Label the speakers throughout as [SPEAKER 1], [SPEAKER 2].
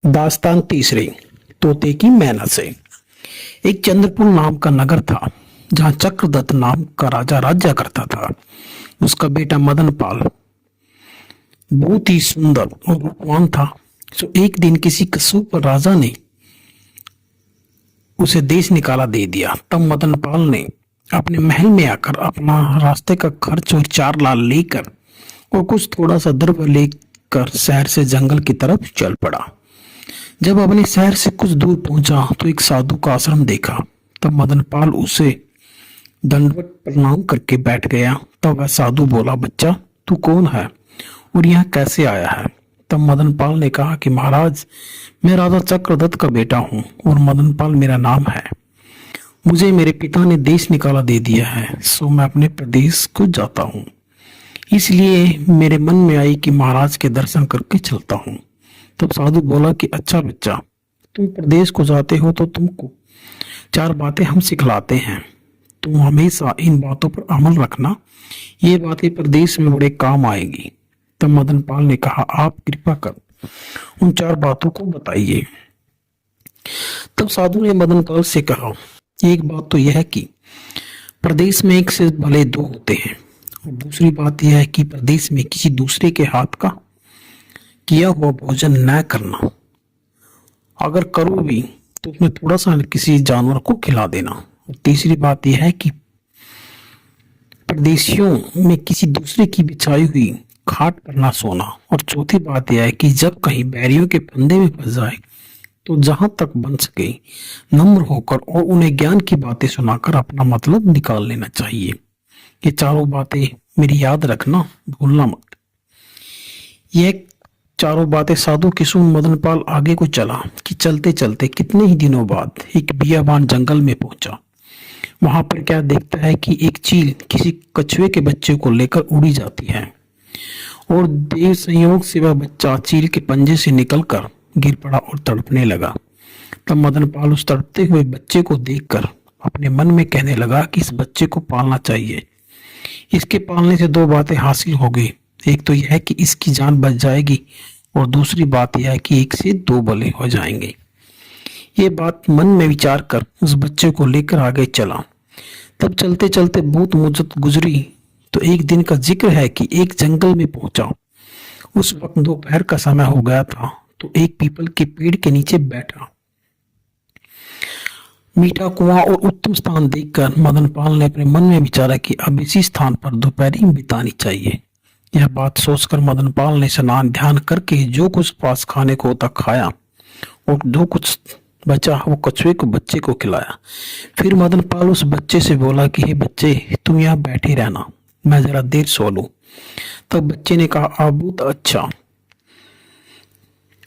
[SPEAKER 1] दास्तान तीसरी। तोते की मैना से। एक चंद्रपुर नाम का नगर था जहां चक्रदत्त नाम का राजा राज्य करता था। उसका बेटा मदन पाल बहुत ही सुंदर और रूपवान था। सो एक दिन किसी कसूर पर राजा ने उसे देश निकाला दे दिया। तब मदन पाल ने अपने महल में आकर अपना रास्ते का खर्च और 4 लाल लेकर और कुछ थोड़ा सा द्रव्य लेकर शहर से जंगल की तरफ चल पड़ा। जब अपने शहर से कुछ दूर पहुंचा तो एक साधु का आश्रम देखा। तब मदन पाल उसे दंडवत प्रणाम करके बैठ गया। तब वह साधु बोला, बच्चा तू कौन है और यहाँ कैसे आया है? तब मदन पाल ने कहा कि महाराज, मैं राजा चक्रदत्त का बेटा हूँ और मदन पाल मेरा नाम है। मुझे मेरे पिता ने देश निकाला दे दिया है, सो मैं अपने प्रदेश को जाता हूँ। इसलिए मेरे मन में आई कि महाराज के दर्शन करके चलता हूँ। तब साधु बोला कि अच्छा बच्चा, तुम प्रदेश को जाते हो तो तुमको 4 बातें हम सिखलाते हैं। तुम हमेशा इन बातों पर अमल रखना, ये बातें प्रदेश में बड़े काम आएगी। तब मदन पाल ने कहा, आप कृपा कर उन 4 बातों को बताइए। तब साधु ने मदन पाल से कहा, एक बात तो यह है कि प्रदेश में एक से भले 2 होते हैं, और दूसरी बात यह है कि प्रदेश में किसी दूसरे के हाथ का किया हुआ भोजन न करना। अगर करो भी तो उसमें थोड़ा सा किसी जानवर को खिला देना। और तीसरी बात यह है कि परदेशियों में किसी दूसरे की बिछाई हुई खाट पर ना सोना। और चौथी बात यह है कि जब कहीं बैरियों के फंदे में फंस जाए तो जहां तक बन सके नम्र होकर और उन्हें ज्ञान की बातें सुनाकर अपना मतलब निकाल लेना चाहिए। ये 4 बातें मेरी याद रखना, भूलना मत। यह 4 बातें साधु की सुन मदन पाल आगे को चला कि चलते चलते कितने ही दिनों बाद एक बियाबान जंगल में पहुंचा। वहां पर क्या देखता है कि एक चील किसी कछुए के बच्चे को लेकर उड़ी जाती है और देव संयोग से वह बच्चा चील के पंजे से निकलकर गिर पड़ा और तड़पने लगा। तब मदन पाल उस तड़पते हुए बच्चे को देखकर अपने मन में कहने लगा कि इस बच्चे को पालना चाहिए। इसके पालने से 2 बातें हासिल हो गई। एक तो यह है कि इसकी जान बच जाएगी और दूसरी बात यह है कि 1 से 2 भले हो जाएंगे। ये बात मन में विचार कर उस बच्चे को लेकर आगे चला। तब चलते चलते बहुत मुद्दत गुजरी तो एक दिन का जिक्र है कि एक जंगल में पहुंचा। उस वक्त दोपहर का समय हो गया था तो एक पीपल के पेड़ के नीचे बैठा मीठा कुआं और उत्तम स्थान देखकर मदन पाल ने अपने मन में विचारा कि अब इसी स्थान पर दोपहरी बितानी चाहिए। यह बात सोचकर मदन पाल ने स्नान ध्यान करके जो कुछ पास खाने को होता खाया और जो कुछ बचा वो कछुए को बच्चे को खिलाया। फिर मदन पाल उस बच्चे से बोला कि हे बच्चे, तुम यहाँ बैठे रहना, मैं जरा देर सो लूं। तब बच्चे ने कहा, आप बहुत अच्छा,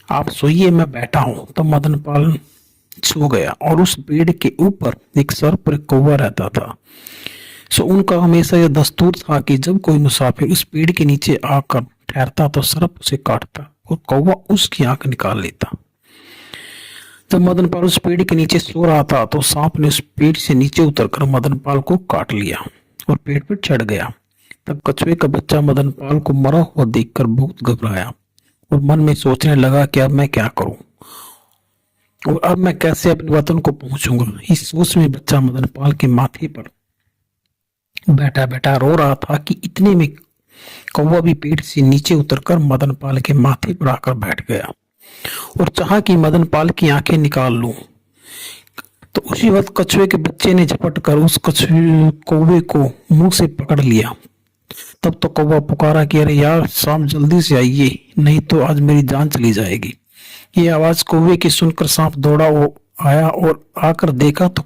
[SPEAKER 1] आप सोइए, मैं बैठा हूं। तब मदन पाल सो गया और उस पेड़ के ऊपर एक सर्प और एक कौवा रहता था। सो उनका हमेशा यह दस्तूर था कि जब कोई मुसाफिर उस पेड़ के नीचे आकर ठहरता तो सर्प उसे काटता और कौवा उसकी आंख निकाल लेता। जब मदन पाल उस पेड़ के नीचे सो रहा था तो सांप ने उस पेड़ से नीचे उतरकर मदन पाल को काट लिया और पेड़ पर चढ़ गया। तब कछुए का बच्चा मदन पाल को मरा हुआ देखकर बहुत घबराया और मन में सोचने लगा कि अब मैं क्या करूं और अब मैं कैसे अपने वतन को पहुंचूंगा। इस सोच में बच्चा मदन पाल के माथे पर बैठा बैठा रो रहा था कि इतने में कौवा भी पेड़ से नीचे उतरकर मदन पाल के माथे पर आकर बैठ गया और चाहा कि मदन पाल की आंखें निकाल लूं। तो उसी वक्त कछुए के बच्चे ने झपट कर उस कछुए कौवे को मुंह से पकड़ लिया। तब तो कौवा पुकारा कि अरे यार सांप, जल्दी से आइए, नहीं तो आज मेरी जान चली जाएगी। ये आवाज कौवे की सुनकर सांप दौड़ा वो आया और आकर देखा तो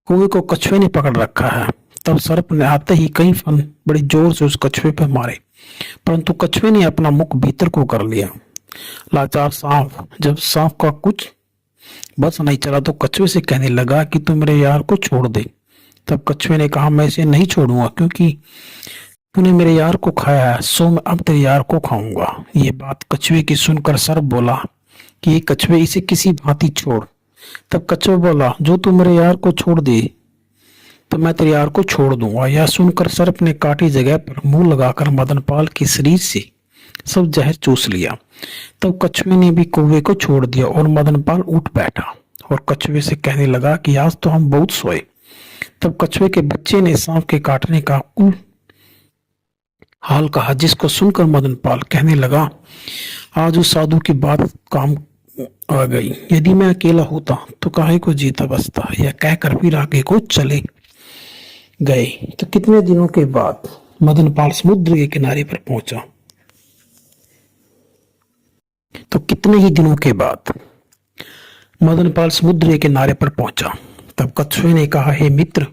[SPEAKER 1] कौवे को कछुए ने पकड़ रखा है। तब सर्प ने आते ही कई फन बड़े जोर से उस कछुए पर मारे, परंतु कछुए ने अपना मुख भीतर को कर लिया। लाचार सांप जब सांप का कुछ बस नहीं चला तो कछुए से कहने लगा कि तू मेरे यार को छोड़ दे। तब कछुए ने कहा, मैं इसे नहीं छोड़ूंगा, क्योंकि तूने मेरे यार को खाया है, सो मैं अब तेरे यार को खाऊंगा। ये बात कछुए की सुनकर सर्प बोला कि ये कछुए, इसे किसी भांति छोड़। तब कछुआ बोला, जो तू मेरे यार को छोड़ दे तो मैं तेरे यार को छोड़ दूंगा। यह सुनकर सर्प ने काटी जगह पर मुंह लगाकर मदन पाल के शरीर से सब जहर चूस लिया। तब कछुए ने भी कौवे को छोड़ दिया और मदनपाल उठ बैठा और कछुए से कहने लगा कि आज तो हम बहुत सोए। तब कछुए के बच्चे ने सांप के काटने का कुल हाल कहा, जिसको सुनकर मदनपाल कहने लगा, आज उस साधु की बात काम आ गई। यदि मैं अकेला होता तो काहे को जीता बसता। यह कहकर फिर आगे को चले गए। तो कितने दिनों के बाद मदनपाल समुद्र के किनारे पर पहुंचा। तो कितने ही दिनों के बाद मदनपाल समुद्र के किनारे पर पहुंचा। तब कछुए ने कहा, हे मित्र,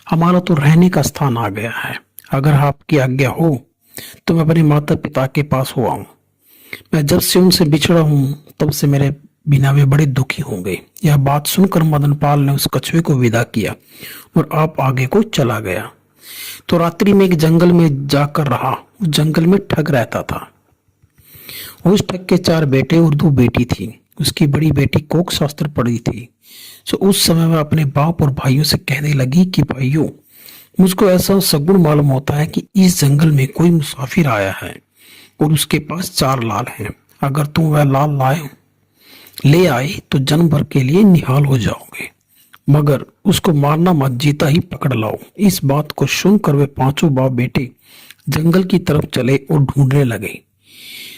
[SPEAKER 1] हमारा तो रहने का स्थान आ गया है। अगर आपकी आज्ञा हो तो मैं अपने माता पिता के पास हो आऊं। मैं जब से उनसे बिछड़ा हूं तब से मेरे बिना वे बड़े दुखी होंगे। यह बात सुनकर मदनपाल ने उस कछुए को विदा किया और आप आगे को चला गया। तो रात्रि में एक जंगल में जाकर रहा। उस जंगल में ठग रहता था। उस ठग के 4 बेटे और 2 बेटी थी। उसकी बड़ी बेटी कोक शास्त्र पढ़ी थी। तो उस समय वह अपने बाप और भाइयों से कहने लगी कि भाइयों, मुझको ऐसा सगुन मालूम होता है कि इस जंगल में कोई मुसाफिर आया है और उसके पास 4 लाल हैं। अगर तुम वह लाल ले आए तो जन्म भर के लिए निहाल हो जाओगे, मगर उसको मारना मत, जीता ही पकड़ लाओ। इस बात को सुनकर वे 5 बाप बेटे जंगल की तरफ चले और ढूंढने लगे।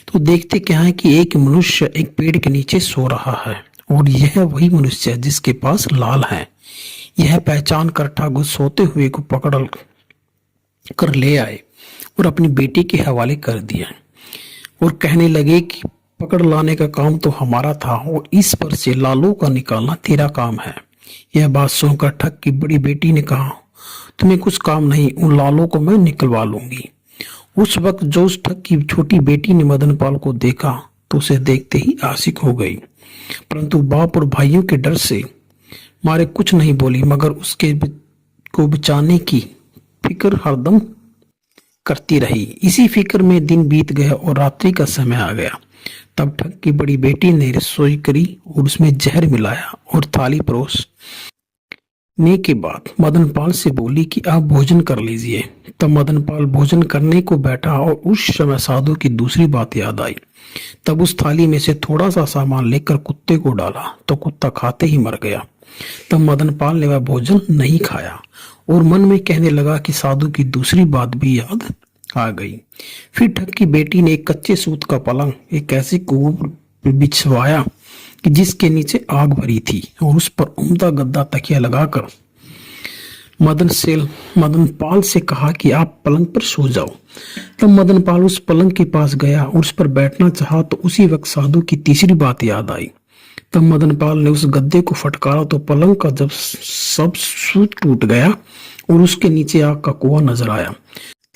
[SPEAKER 1] तो देखते क्या है कि एक मनुष्य एक पेड़ के नीचे सो रहा है और यह वही मनुष्य है जिसके पास लाल है। यह पहचान कर ठाकुर सोते हुए को पकड़ कर ले आए और अपनी बेटी के हवाले कर दिया और कहने लगे कि पकड़ लाने का काम तो हमारा था और इस पर से लालों का निकालना तेरा काम है। यह बात सुनकर ठग की बड़ी बेटी ने कहा, तुम्हें कुछ काम नहीं, उन लालों को मैं निकलवा लूंगी। उस वक्त जो उस ठग की छोटी बेटी ने मदनपाल को देखा तो उसे देखते ही आशिक हो गई, परंतु बाप और भाइयों के डर से मारे कुछ नहीं बोली, मगर उसके को बचाने की फिक्र हरदम करती रही। इसी फिक्र में दिन बीत गया और रात्रि का समय आ गया। तब ठग की बड़ी बेटी ने रसोई करी और उसमें जहर मिलाया और थाली परोसने के बाद मदनपाल से बोली कि आप भोजन कर लीजिए। तब मदनपाल भोजन करने को बैठा और उस समय साधु की दूसरी बात याद आई। तब उस थाली में से थोड़ा सा सामान लेकर कुत्ते को डाला तो कुत्ता खाते ही मर गया। तब मदनपाल ने वह भोजन नहीं खाया और मन में कहने लगा कि साधु की दूसरी बात भी याद आ गई। फिर ठग की बेटी ने एक कच्चे सूत का पलंग एक ऐसी कुएं पर बिछवाया कि जिसके नीचे आग भरी थी और उस पर उम्दा गद्दा तकिया लगाकर मदनपाल से कहा कि आप पलंग पर सो जाओ। तब मदनपाल उस पलंग के पास गया और उस पर बैठना चाहा तो उसी वक्त साधु की तीसरी बात याद आई। तब मदनपाल ने उस गद्दे को फटकारा तो पलंग का जब सब सूत टूट गया और उसके नीचे आग का कुआं नजर आया।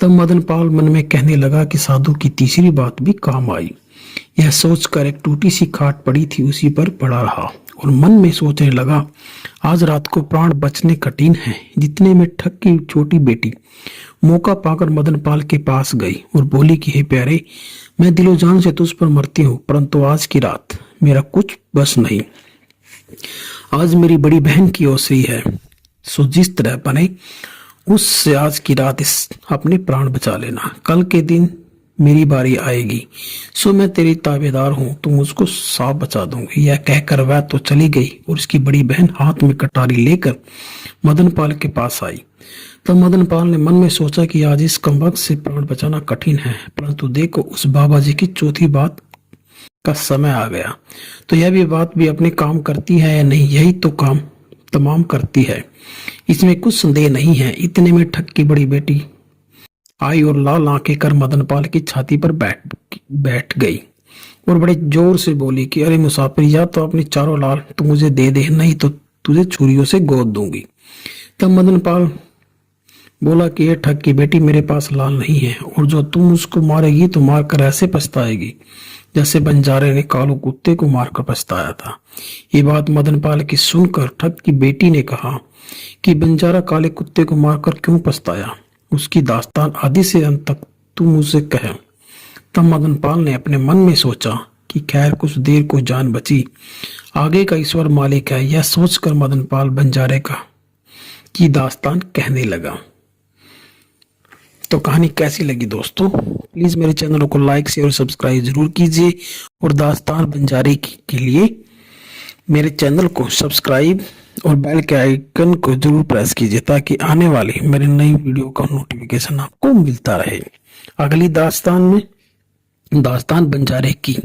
[SPEAKER 1] तब मदनपाल मन में कहने लगा कि साधु की तीसरी बात भी काम आई। यह सोचकर एक टूटी सी खाट पड़ी थी, उसी पर पड़ा रहा और मन में सोचने लगा, आज रात को प्राण बचने कठिन है। जितने में ठग की छोटी बेटी मौका पाकर मदनपाल के पास गई और बोली कि हे प्यारे, मैं दिलो जान से तुझ पर मरती हूँ, परंतु आज की रात मेरा कुछ बस नहीं। आज मेरी बड़ी बहन की ओसरी है, सो जिस तरह बने उससे आज की रात इस अपने प्राण बचा लेना। कल के दिन मेरी बारी आएगी, सो मैं तेरी ताबेदार हूं, तू मुझको साफ बचा दूंगी। यह कहकर वह तो चली गई और उसकी बड़ी बहन हाथ में कटारी लेकर मदनपाल के पास आई। तब मदनपाल ने मन में सोचा कि आज इस कमबख्त से प्राण बचाना कठिन है, परंतु देखो उस बाबा जी की चौथी बात का समय आ गया, तो यह भी बात भी अपने काम करती है या नहीं, यही तो काम तमाम करती है, इसमें कुछ संदेह नहीं है। इतने में ठग की बड़ी बेटी आई और लाल आंखें कर मदनपाल की छाती पर बैठ गई और बड़े जोर से बोली कि अरे मुसाफिर, या तो अपनी चारों लाल तू मुझे दे दे, नहीं तो तुझे छुरियों से गोद दूंगी। तब मदनपाल बोला कि ये ठग की बेटी, मेरे पास लाल नहीं है और जो तुम उसको मारेगी तो मारकर ऐसे पछताएगी जैसे बंजारे ने कालू कुत्ते को मारकर पछताया था। ये बात मदनपाल की सुनकर ठग की बेटी ने कहा कि बंजारा काले कुत्ते को मारकर क्यों पछताया, उसकी दास्तान आदि से अंत तक तू मुझसे कह। तब मदनपाल ने अपने मन में सोचा कि खैर कुछ देर को जान बची, आगे का ईश्वर मालिक है। यह सोचकर मदनपाल बंजारे की दास्तान कहने लगा। तो कहानी कैसी लगी दोस्तों? प्लीज़ मेरे चैनल को लाइक शेयर और सब्सक्राइब जरूर कीजिए और दास्तान बंजारे के लिए मेरे चैनल को सब्सक्राइब और बेल के आइकन को जरूर प्रेस कीजिए ताकि आने वाली मेरी नई वीडियो का नोटिफिकेशन आपको मिलता रहे। अगली दास्तान में दास्तान बंजारे की